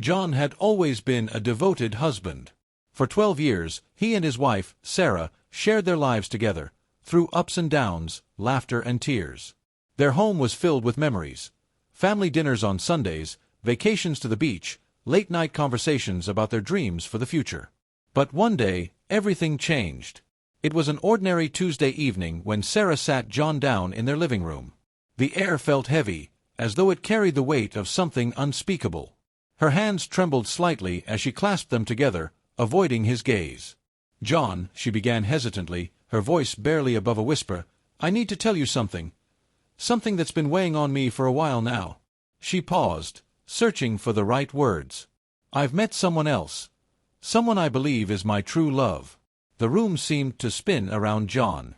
John had always been a devoted husband. For 12 years, he and his wife, Sarah, shared their lives together, through ups and downs, laughter and tears. Their home was filled with memories. Family dinners on Sundays, vacations to the beach, late-night conversations about their dreams for the future. But one day, everything changed. It was an ordinary Tuesday evening when Sarah sat John down in their living room. The air felt heavy, as though it carried the weight of something unspeakable. Her hands trembled slightly as she clasped them together, avoiding his gaze. "John," she began hesitantly, her voice barely above a whisper, "I need to tell you something. Something that's been weighing on me for a while now." She paused, searching for the right words. "I've met someone else. Someone I believe is my true love." The room seemed to spin around John.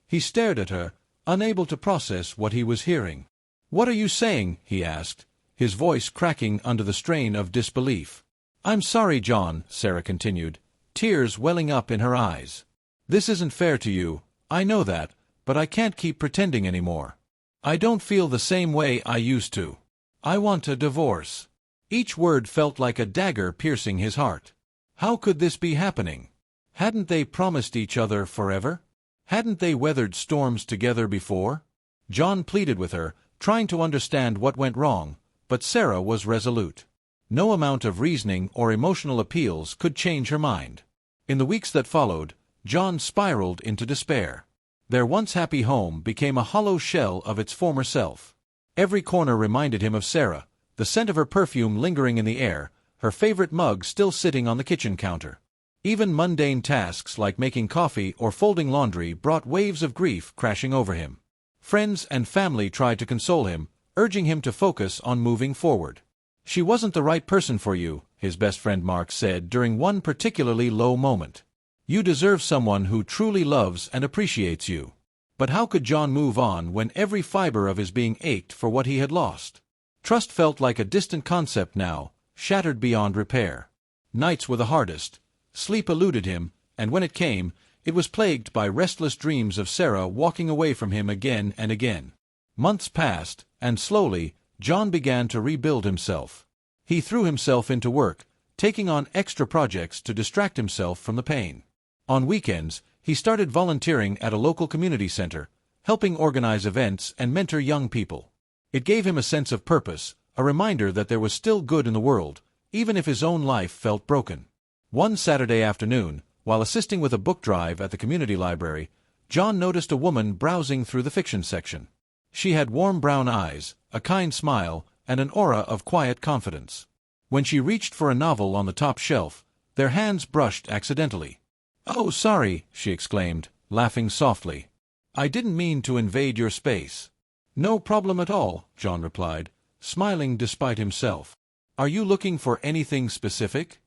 He stared at her, unable to process what he was hearing. "What are you saying?" he asked, his voice cracking under the strain of disbelief. "I'm sorry, John," Sarah continued, tears welling up in her eyes. "This isn't fair to you, I know that, but I can't keep pretending anymore. I don't feel the same way I used to. I want a divorce." Each word felt like a dagger piercing his heart. How could this be happening? Hadn't they promised each other forever? Hadn't they weathered storms together before? John pleaded with her, trying to understand what went wrong, but Sarah was resolute. No amount of reasoning or emotional appeals could change her mind. In the weeks that followed, John spiraled into despair. Their once happy home became a hollow shell of its former self. Every corner reminded him of Sarah, the scent of her perfume lingering in the air, her favorite mug still sitting on the kitchen counter. Even mundane tasks like making coffee or folding laundry brought waves of grief crashing over him. Friends and family tried to console him, urging him to focus on moving forward. "She wasn't the right person for you," his best friend Mark said during one particularly low moment. "You deserve someone who truly loves and appreciates you." But how could John move on when every fiber of his being ached for what he had lost? Trust felt like a distant concept now, shattered beyond repair. Nights were the hardest. Sleep eluded him, and when it came, it was plagued by restless dreams of Sarah walking away from him again and again. Months passed, and slowly, John began to rebuild himself. He threw himself into work, taking on extra projects to distract himself from the pain. On weekends, he started volunteering at a local community center, helping organize events and mentor young people. It gave him a sense of purpose, a reminder that there was still good in the world, even if his own life felt broken. One Saturday afternoon, while assisting with a book drive at the community library, John noticed a woman browsing through the fiction section. She had warm brown eyes, a kind smile, and an aura of quiet confidence. When she reached for a novel on the top shelf, their hands brushed accidentally. "Oh, sorry," she exclaimed, laughing softly. "I didn't mean to invade your space." "No problem at all," John replied, smiling despite himself. "Are you looking for anything specific?"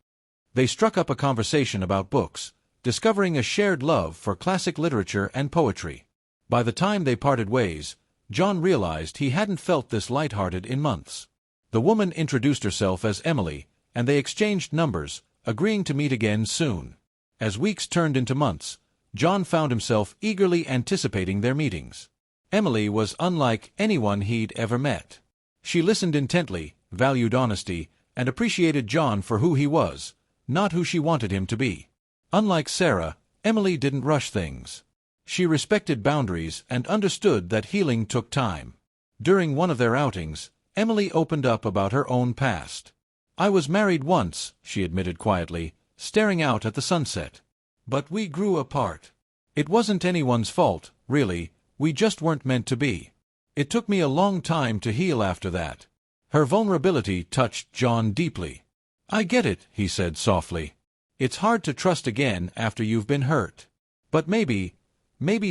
They struck up a conversation about books, discovering a shared love for classic literature and poetry. By the time they parted ways, John realized he hadn't felt this light-hearted in months. The woman introduced herself as Emily, and they exchanged numbers, agreeing to meet again soon. As weeks turned into months, John found himself eagerly anticipating their meetings. Emily was unlike anyone he'd ever met. She listened intently, valued honesty, and appreciated John for who he was, not who she wanted him to be. Unlike Sarah, Emily didn't rush things. She respected boundaries and understood that healing took time. During one of their outings, Emily opened up about her own past. "I was married once," she admitted quietly, staring out at the sunset. "But we grew apart. It wasn't anyone's fault, really, we just weren't meant to be. It took me a long time to heal after that." Her vulnerability touched John deeply. "I get it," he said softly. "It's hard to trust again after you've been hurt. But maybe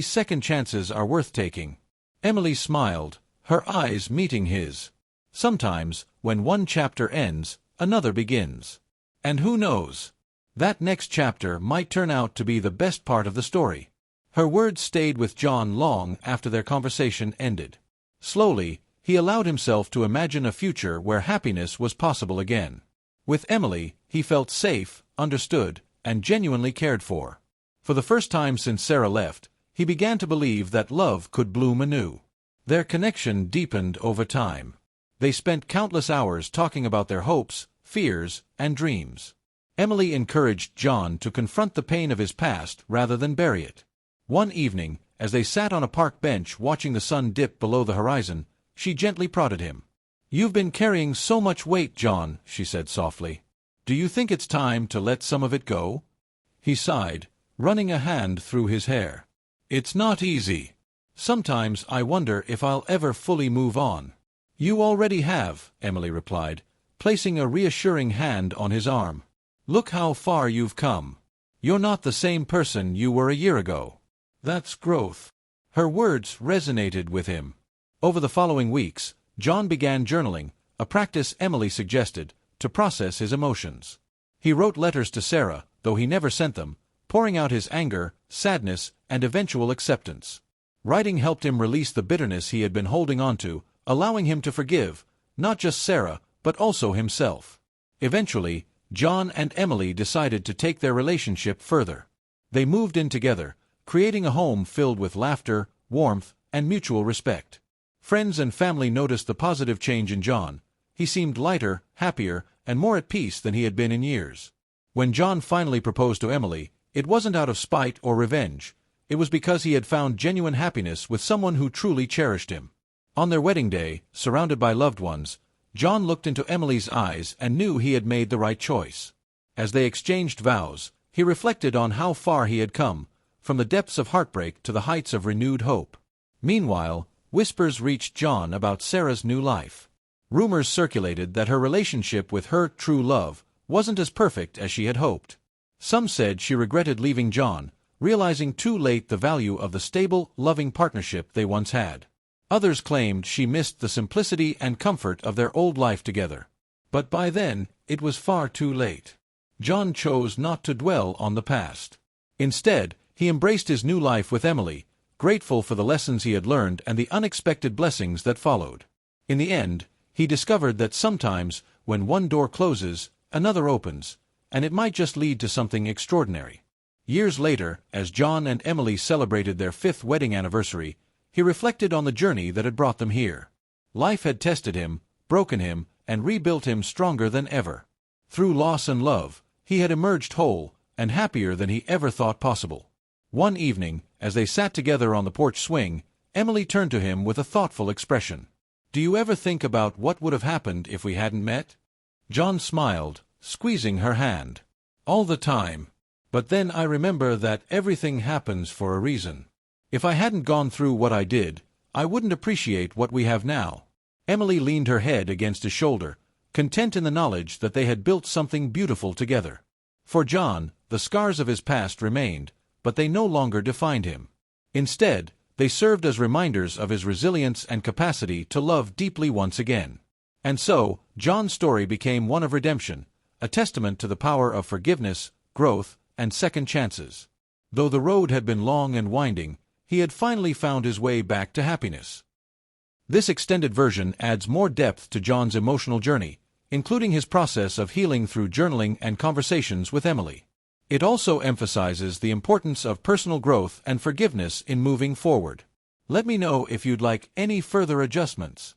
second chances are worth taking." Emily smiled, her eyes meeting his. "Sometimes, when one chapter ends, another begins. And who knows? That next chapter might turn out to be the best part of the story." Her words stayed with John long after their conversation ended. Slowly, he allowed himself to imagine a future where happiness was possible again. With Emily, he felt safe, understood, and genuinely cared for. For the first time since Sarah left, he began to believe that love could bloom anew. Their connection deepened over time. They spent countless hours talking about their hopes, fears, and dreams. Emily encouraged John to confront the pain of his past rather than bury it. One evening, as they sat on a park bench watching the sun dip below the horizon, she gently prodded him. "You've been carrying so much weight, John," she said softly. "Do you think it's time to let some of it go?" He sighed, running a hand through his hair. "It's not easy. Sometimes I wonder if I'll ever fully move on." "You already have," Emily replied, placing a reassuring hand on his arm. "Look how far you've come. You're not the same person you were a year ago. That's growth." Her words resonated with him. Over the following weeks, John began journaling, a practice Emily suggested, to process his emotions. He wrote letters to Sarah, though he never sent them, pouring out his anger, sadness, and eventual acceptance. Writing helped him release the bitterness he had been holding onto, allowing him to forgive, not just Sarah, but also himself. Eventually, John and Emily decided to take their relationship further. They moved in together, creating a home filled with laughter, warmth, and mutual respect. Friends and family noticed the positive change in John. He seemed lighter, happier, and more at peace than he had been in years. When John finally proposed to Emily, it wasn't out of spite or revenge. It was because he had found genuine happiness with someone who truly cherished him. On their wedding day, surrounded by loved ones, John looked into Emily's eyes and knew he had made the right choice. As they exchanged vows, he reflected on how far he had come, from the depths of heartbreak to the heights of renewed hope. Meanwhile, whispers reached John about Sarah's new life. Rumors circulated that her relationship with her true love wasn't as perfect as she had hoped. Some said she regretted leaving John, realizing too late the value of the stable, loving partnership they once had. Others claimed she missed the simplicity and comfort of their old life together. But by then, it was far too late. John chose not to dwell on the past. Instead, he embraced his new life with Emily, grateful for the lessons he had learned and the unexpected blessings that followed. In the end, he discovered that sometimes, when one door closes, another opens, and it might just lead to something extraordinary. Years later, as John and Emily celebrated their 5th wedding anniversary, he reflected on the journey that had brought them here. Life had tested him, broken him, and rebuilt him stronger than ever. Through loss and love, he had emerged whole, and happier than he ever thought possible. One evening, as they sat together on the porch swing, Emily turned to him with a thoughtful expression. "Do you ever think about what would have happened if we hadn't met?" John smiled, squeezing her hand. "All the time. But then I remember that everything happens for a reason. If I hadn't gone through what I did, I wouldn't appreciate what we have now." Emily leaned her head against his shoulder, content in the knowledge that they had built something beautiful together. For John, the scars of his past remained, but they no longer defined him. Instead, they served as reminders of his resilience and capacity to love deeply once again. And so, John's story became one of redemption, a testament to the power of forgiveness, growth, and second chances. Though the road had been long and winding, he had finally found his way back to happiness. This extended version adds more depth to John's emotional journey, including his process of healing through journaling and conversations with Emily. It also emphasizes the importance of personal growth and forgiveness in moving forward. Let me know if you'd like any further adjustments.